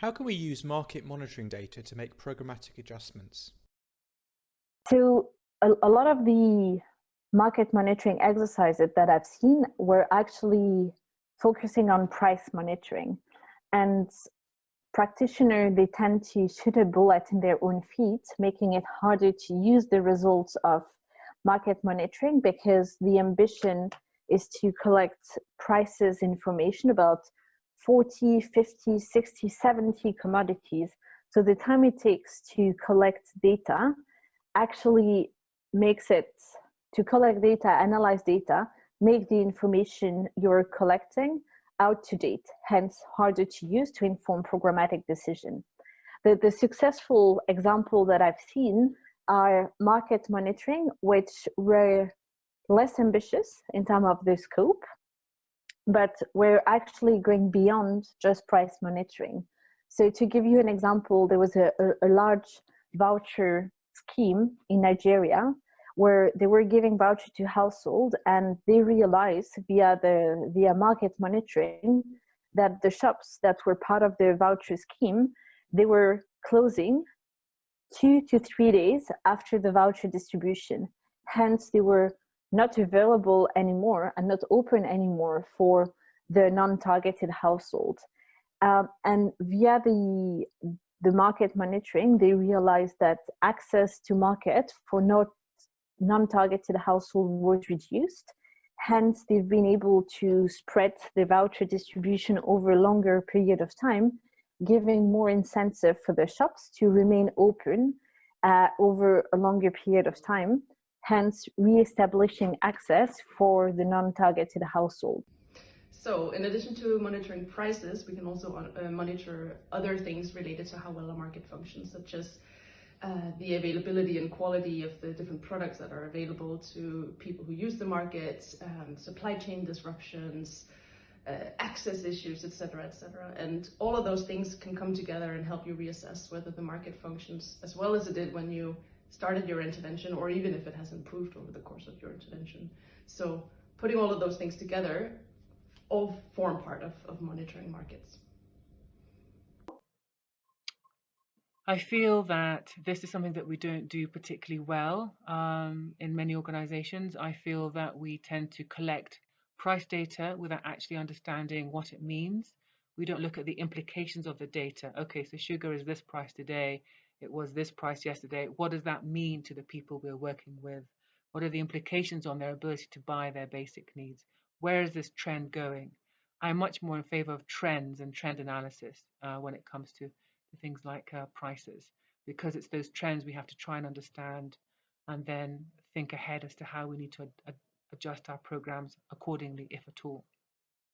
How can we use market monitoring data to make programmatic adjustments? So a lot of the market monitoring exercises that I've seen were actually focusing on price monitoring. And practitioners, they tend to shoot a bullet in their own feet, making it harder to use the results of market monitoring because the ambition is to collect prices information about 40, 50, 60, 70 commodities. So the time it takes to collect data actually makes it to collect data, analyze data, make the information you're collecting out to date, hence harder to use to inform programmatic decision. The successful example that I've seen are market monitoring, which were less ambitious in terms of the scope, but we're actually going beyond just price monitoring. So to give you an example, there was a large voucher scheme in Nigeria where they were giving voucher to household, and they realized via market monitoring that the shops that were part of the voucher scheme, they were closing 2 to 3 days after the voucher distribution. Hence, they were not available anymore and not open anymore for the non-targeted household. And via the market monitoring, they realized that access to market for non-targeted household was reduced. Hence, they've been able to spread the voucher distribution over a longer period of time, giving more incentive for the shops to remain open over a longer period of time, hence re-establishing access for the non-targeted household. So in addition to monitoring prices, we can also monitor other things related to how well a market functions, such as the availability and quality of the different products that are available to people who use the market, supply chain disruptions, access issues, etc., etc. And all of those things can come together and help you reassess whether the market functions as well as it did when you started your intervention, or even if it has improved over the course of your intervention. So putting all of those things together all form part of monitoring markets. I feel that this is something that we don't do particularly well in many organizations. I feel that we tend to collect price data without actually understanding what it means. We don't look at the implications of the data. Okay, so sugar is this price today. It was this price yesterday. What does that mean to the people we're working with? What are the implications on their ability to buy their basic needs? Where is this trend going? I'm much more in favor of trends and trend analysis when it comes to things like prices, because it's those trends we have to try and understand and then think ahead as to how we need to adjust our programs accordingly, if at all.